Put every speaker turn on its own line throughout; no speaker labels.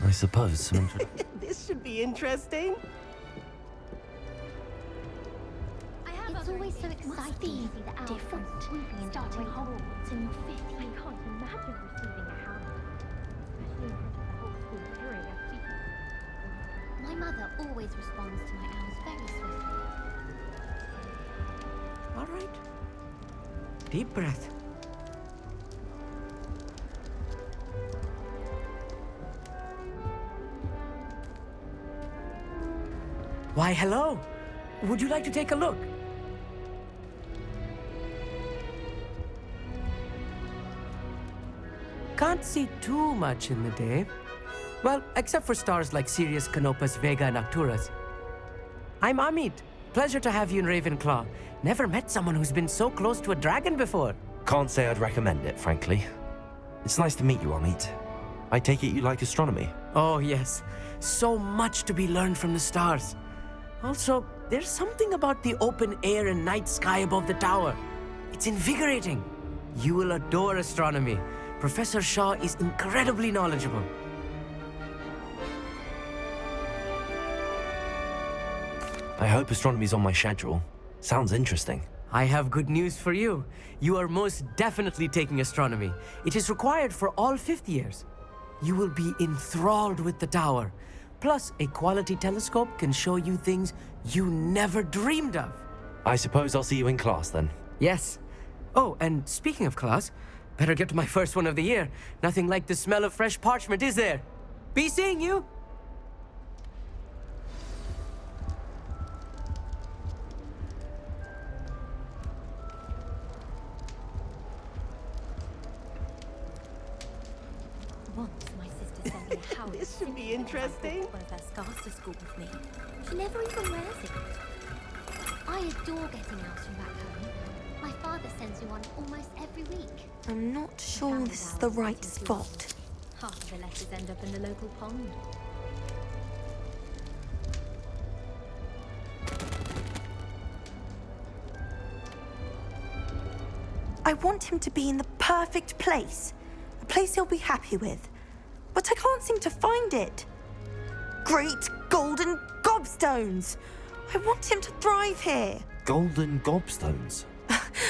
I suppose.
This should be interesting.
It's always so exciting to see the owls different. Starting Hogwarts in your 50th. I can't imagine receiving a house, especially in front of the whole school hearing a speech. My mother always responds to my owls very swiftly.
All right. Deep breath. Why, hello. Would you like to take a look? Can't see too much in the day. Well, except for stars like Sirius, Canopus, Vega, and Arcturus. I'm Amit. Pleasure to have you in Ravenclaw. Never met someone who's been so close to a dragon before.
Can't say I'd recommend it, frankly. It's nice to meet you, Amit. I take it you like astronomy?
Oh, yes. So much to be learned from the stars. Also, there's something about the open air and night sky above the tower. It's invigorating. You will adore astronomy. Professor Shaw is incredibly knowledgeable.
I hope astronomy's on my schedule. Sounds interesting.
I have good news for you. You are most definitely taking astronomy. It is required for all fifth years. You will be enthralled with the tower. Plus, a quality telescope can show you things you never dreamed of.
I suppose I'll see you in class then.
Yes. Oh, and speaking of class, better get to my first one of the year. Nothing like the smell of fresh parchment, is there? Be seeing you!
Once my sister sent me a house.
This should be interesting.
One of her scarves to school with me. She never even wears it. I adore getting owls from back home. My father sends me one almost every week.
I'm not sure this is the right spot.
Half of the letters end up in the local pond.
I want him to be in the perfect place. A place he'll be happy with. But I can't seem to find it. Great golden gobstones! I want him to thrive here.
Golden gobstones?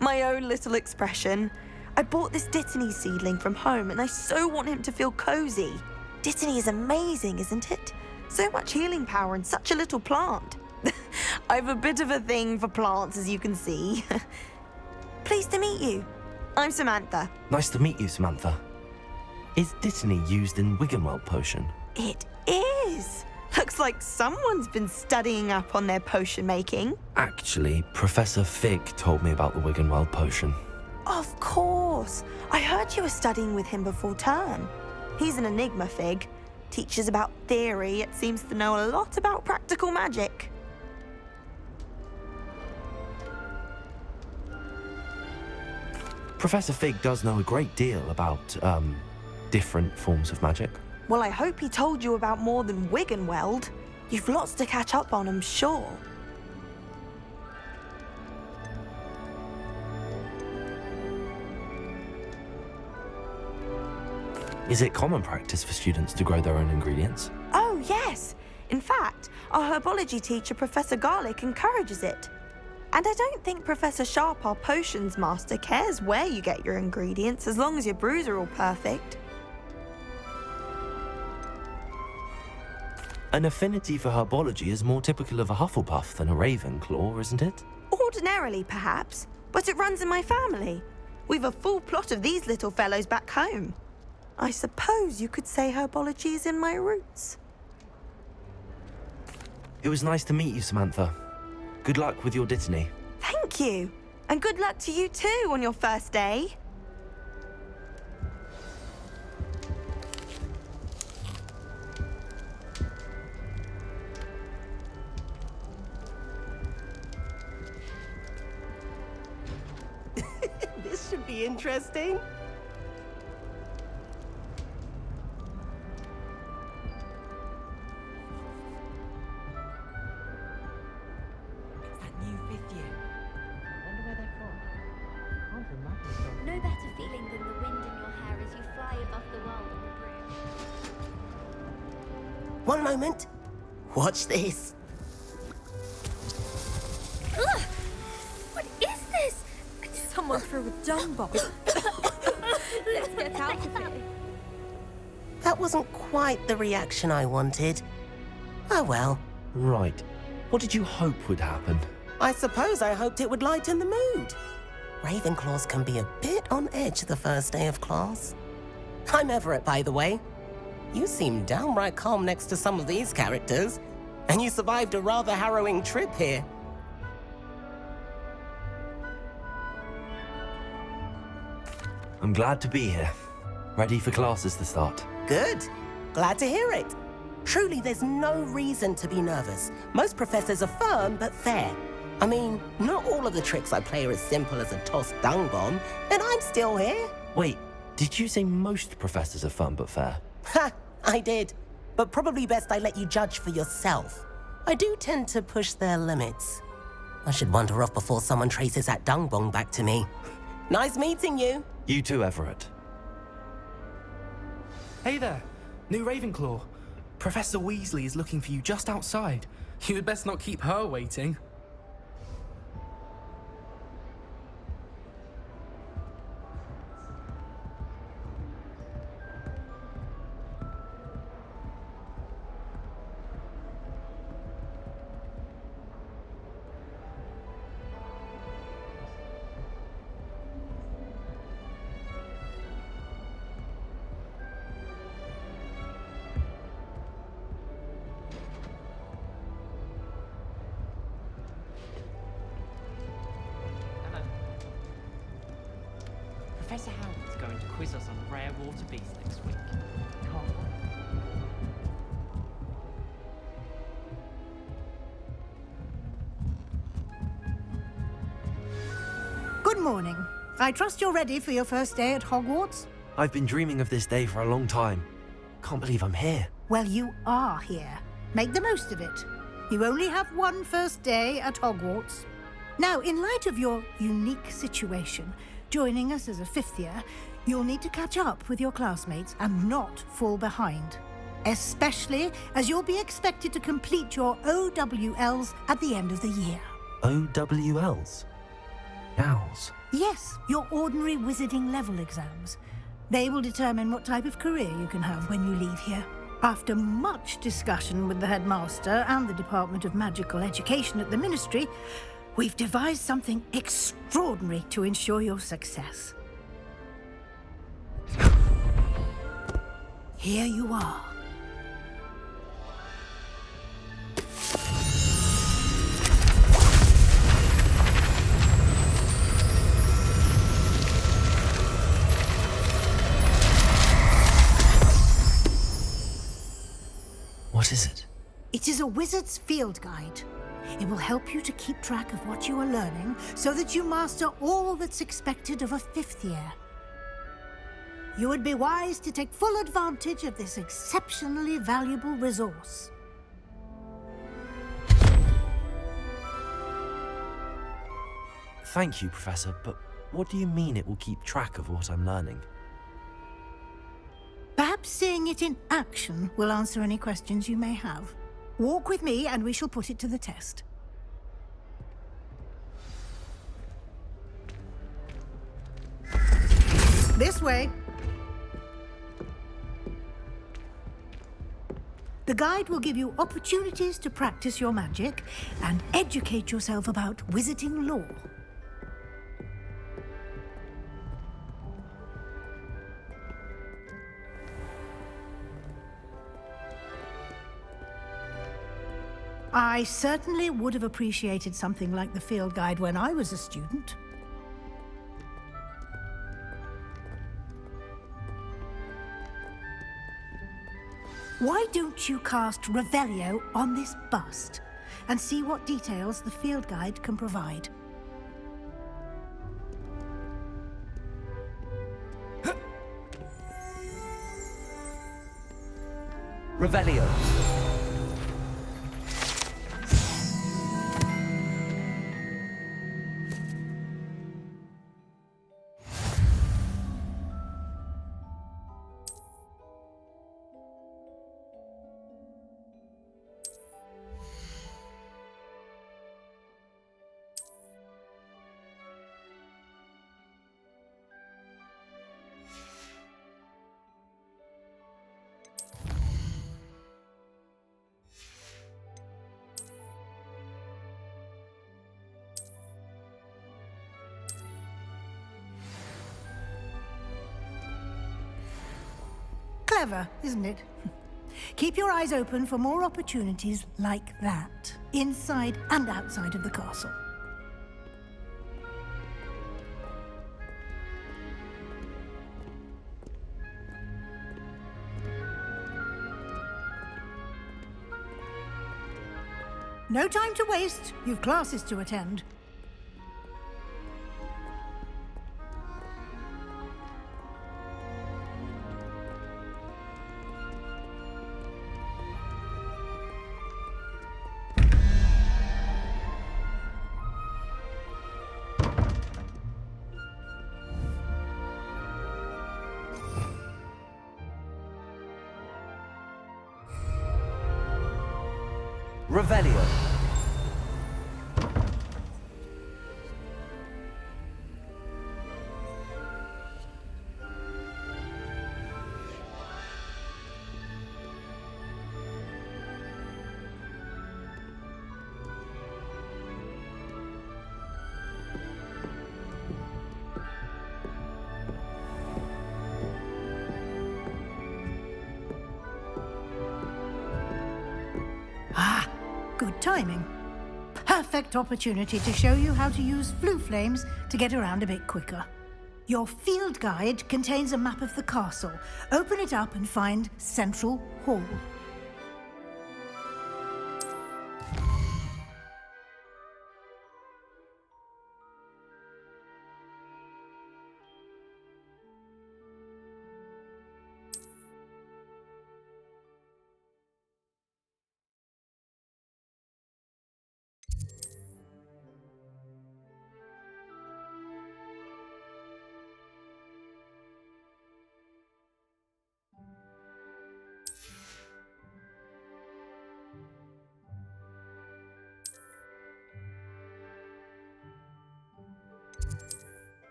My own little expression. I bought this Dittany seedling from home and I so want him to feel cozy. Dittany is amazing, isn't it? So much healing power in such a little plant. I've a bit of a thing for plants, as you can see. Pleased to meet you. I'm Samantha.
Nice to meet you, Samantha. Is Dittany used in Wiggenweld potion?
It is. Looks like someone's been studying up on their potion making.
Actually, Professor Fig told me about the Wiggenweld potion.
Of course. I heard you were studying with him before term. He's an enigma, Fig. Teaches about theory, yet seems to know a lot about practical magic.
Professor Fig does know a great deal about, different forms of magic.
Well, I hope he told you about more than Wiggenweld. You've lots to catch up on, I'm sure.
Is it common practice for students to grow their own ingredients?
Oh, yes. In fact, our herbology teacher, Professor Garlick, encourages it. And I don't think Professor Sharp, our potions master, cares where you get your ingredients as long as your brews are all perfect.
An affinity for herbology is more typical of a Hufflepuff than a Ravenclaw, isn't it?
Ordinarily, perhaps, but it runs in my family. We've a full plot of these little fellows back home. I suppose you could say herbology is in my roots.
It was nice to meet you, Samantha. Good luck with your Dittany.
Thank you. And good luck to you too on your first day.
This should be interesting.
No better feeling than the wind in your hair as you fly above the world on the broom.
One moment. Watch this.
Ugh! What is this? Someone threw a dung bomb. Let's get out of here.
That wasn't quite the reaction I wanted. Oh well.
Right. What did you hope would happen?
I suppose I hoped it would lighten the mood. Ravenclaws can be a bit on edge the first day of class. I'm Everett, by the way. You seem downright calm next to some of these characters, and you survived a rather harrowing trip here.
I'm glad to be here. Ready for classes to start.
Good. Glad to hear it. Truly, there's no reason to be nervous. Most professors are firm but fair. I mean, not all of the tricks I play are as simple as a tossed dung bomb, and I'm still here.
Wait, did you say most professors are fun but fair?
Ha! I did. But probably best I let you judge for yourself. I do tend to push their limits. I should wander off before someone traces that dung bomb back to me. Nice meeting you.
You too, Everett.
Hey there, new Ravenclaw. Professor Weasley is looking for you just outside. You had best not keep her waiting.
Professor Howard's going to quiz us on rare water beasts next week. Can't wait.
Good morning. I trust you're ready for your first day at Hogwarts?
I've been dreaming of this day for a long time. Can't believe I'm here.
Well, you are here. Make the most of it. You only have one first day at Hogwarts. Now, in light of your unique situation, joining us as a fifth year, you'll need to catch up with your classmates and not fall behind. Especially as you'll be expected to complete your OWLs at the end of the year.
OWLs? Owls?
Yes, your ordinary wizarding level exams. They will determine what type of career you can have when you leave here. After much discussion with the headmaster and the Department of Magical Education at the Ministry, we've devised something extraordinary to ensure your success. Here you are.
What is it?
It is a wizard's field guide. It will help you to keep track of what you are learning so that you master all that's expected of a fifth year. You would be wise to take full advantage of this exceptionally valuable resource.
Thank you, Professor, but what do you mean it will keep track of what I'm learning?
Perhaps seeing it in action will answer any questions you may have. Walk with me and we shall put it to the test. This way. The guide will give you opportunities to practice your magic and educate yourself about wizarding lore. I certainly would have appreciated something like the field guide when I was a student. Why don't you cast Revelio on this bust and see what details the field guide can provide?
Revelio.
Clever, isn't it? Keep your eyes open for more opportunities like that, inside and outside of the castle. No time to waste. You've classes to attend.
Revelio.
Good timing. Perfect opportunity to show you how to use flue flames to get around a bit quicker. Your field guide contains a map of the castle. Open it up and find Central Hall.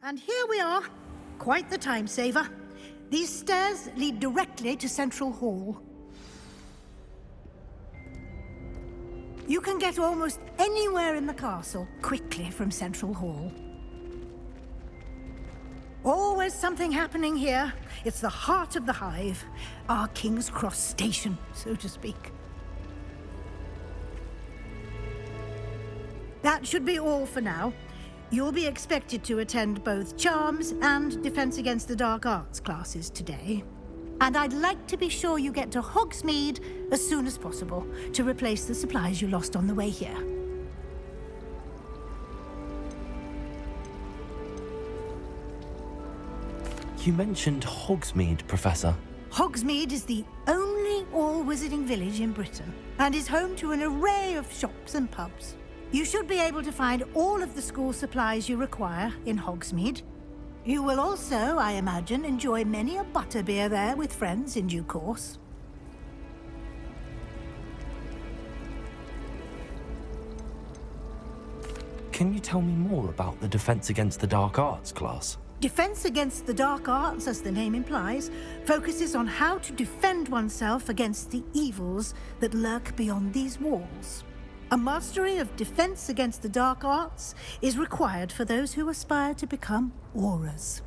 And here we are. Quite the time saver. These stairs lead directly to Central Hall. You can get almost anywhere in the castle quickly from Central Hall. Always something happening here. It's the heart of the hive. Our King's Cross station, so to speak. That should be all for now. You'll be expected to attend both Charms and Defense Against the Dark Arts classes today. And I'd like to be sure you get to Hogsmeade as soon as possible to replace the supplies you lost on the way here.
You mentioned Hogsmeade, Professor.
Hogsmeade is the only all-wizarding village in Britain and is home to an array of shops and pubs. You should be able to find all of the school supplies you require in Hogsmeade. You will also, I imagine, enjoy many a butterbeer there with friends in due course.
Can you tell me more about the Defense Against the Dark Arts class?
Defense Against the Dark Arts, as the name implies, focuses on how to defend oneself against the evils that lurk beyond these walls. A mastery of Defense Against the Dark Arts is required for those who aspire to become Aurors.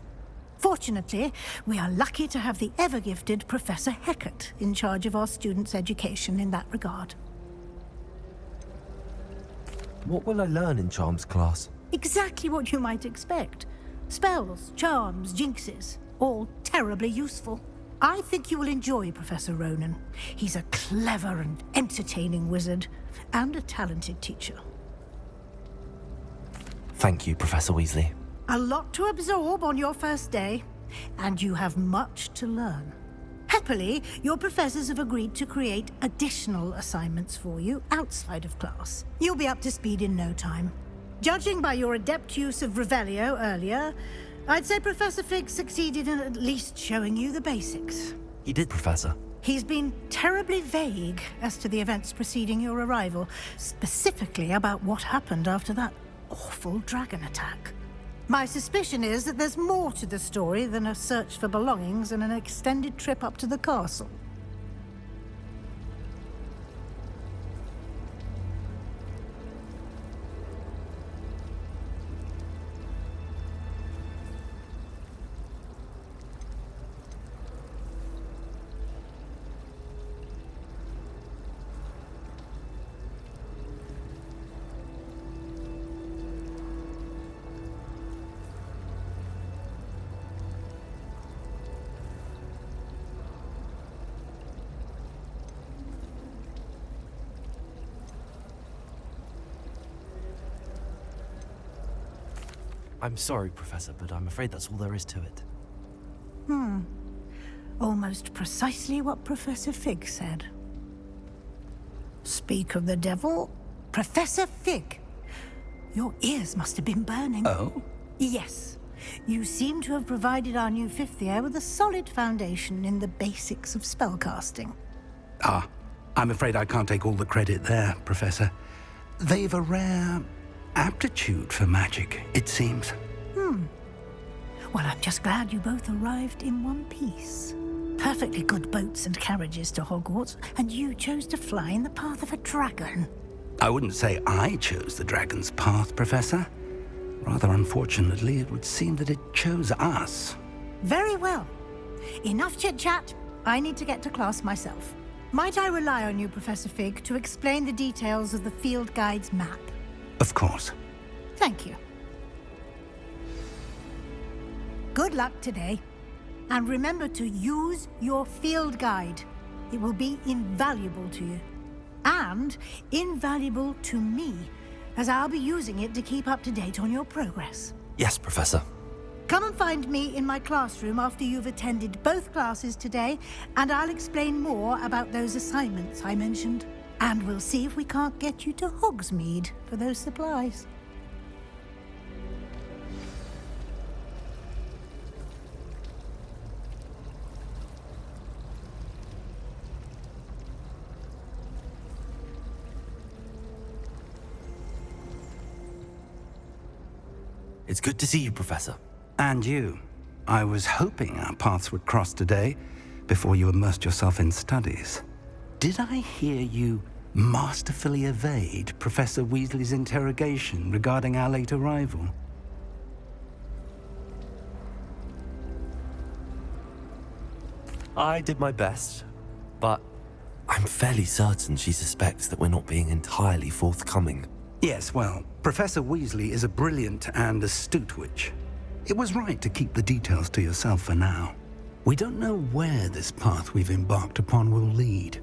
Fortunately, we are lucky to have the ever-gifted Professor Hecat in charge of our students' education in that regard.
What will I learn in Charms class?
Exactly what you might expect. Spells, charms, jinxes, all terribly useful. I think you will enjoy Professor Ronan. He's a clever and entertaining wizard, and a talented teacher.
Thank you, Professor Weasley.
A lot to absorb on your first day, and you have much to learn. Happily, your professors have agreed to create additional assignments for you outside of class. You'll be up to speed in no time. Judging by your adept use of Revelio earlier, I'd say Professor Fig succeeded in at least showing you the basics.
He did, Professor.
He's been terribly vague as to the events preceding your arrival, specifically about what happened after that awful dragon attack. My suspicion is that there's more to the story than a search for belongings and an extended trip up to the castle.
I'm sorry, Professor, but I'm afraid that's all there is to it.
Almost precisely what Professor Fig said. Speak of the devil, Professor Fig. Your ears must have been burning.
Oh?
Yes. You seem to have provided our new fifth year with a solid foundation in the basics of spellcasting.
Ah, I'm afraid I can't take all the credit there, Professor. They've a rare aptitude for magic, it seems.
Well, I'm just glad you both arrived in one piece. Perfectly good boats and carriages to Hogwarts, and you chose to fly in the path of a dragon.
I wouldn't say I chose the dragon's path, Professor. Rather unfortunately, it would seem that it chose us.
Very well. Enough chit-chat. I need to get to class myself. Might I rely on you, Professor Fig, to explain the details of the field guide's map?
Of course.
Thank you. Good luck today. And remember to use your field guide. It will be invaluable to you. And invaluable to me, as I'll be using it to keep up to date on your progress.
Yes, Professor.
Come and find me in my classroom after you've attended both classes today, and I'll explain more about those assignments I mentioned. And we'll see if we can't get you to Hogsmeade for those supplies.
It's good to see you, Professor.
And you. I was hoping our paths would cross today, before you immersed yourself in studies. Did I hear you masterfully evade Professor Weasley's interrogation regarding our late arrival?
I did my best, but I'm fairly certain she suspects that we're not being entirely forthcoming.
Yes, well, Professor Weasley is a brilliant and astute witch. It was right to keep the details to yourself for now. We don't know where this path we've embarked upon will lead.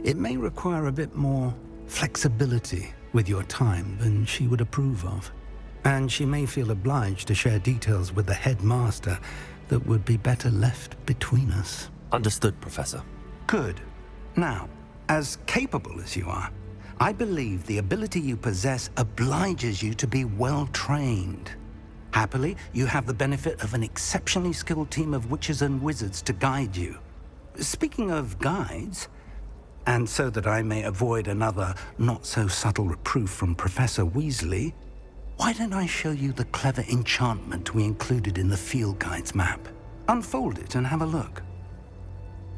It may require a bit more flexibility with your time than she would approve of. And she may feel obliged to share details with the headmaster that would be better left between us.
Understood, Professor.
Good. Now, as capable as you are, I believe the ability you possess obliges you to be well-trained. Happily, you have the benefit of an exceptionally skilled team of witches and wizards to guide you. Speaking of guides, and so that I may avoid another not-so-subtle reproof from Professor Weasley, why don't I show you the clever enchantment we included in the field guide's map? Unfold it and have a look.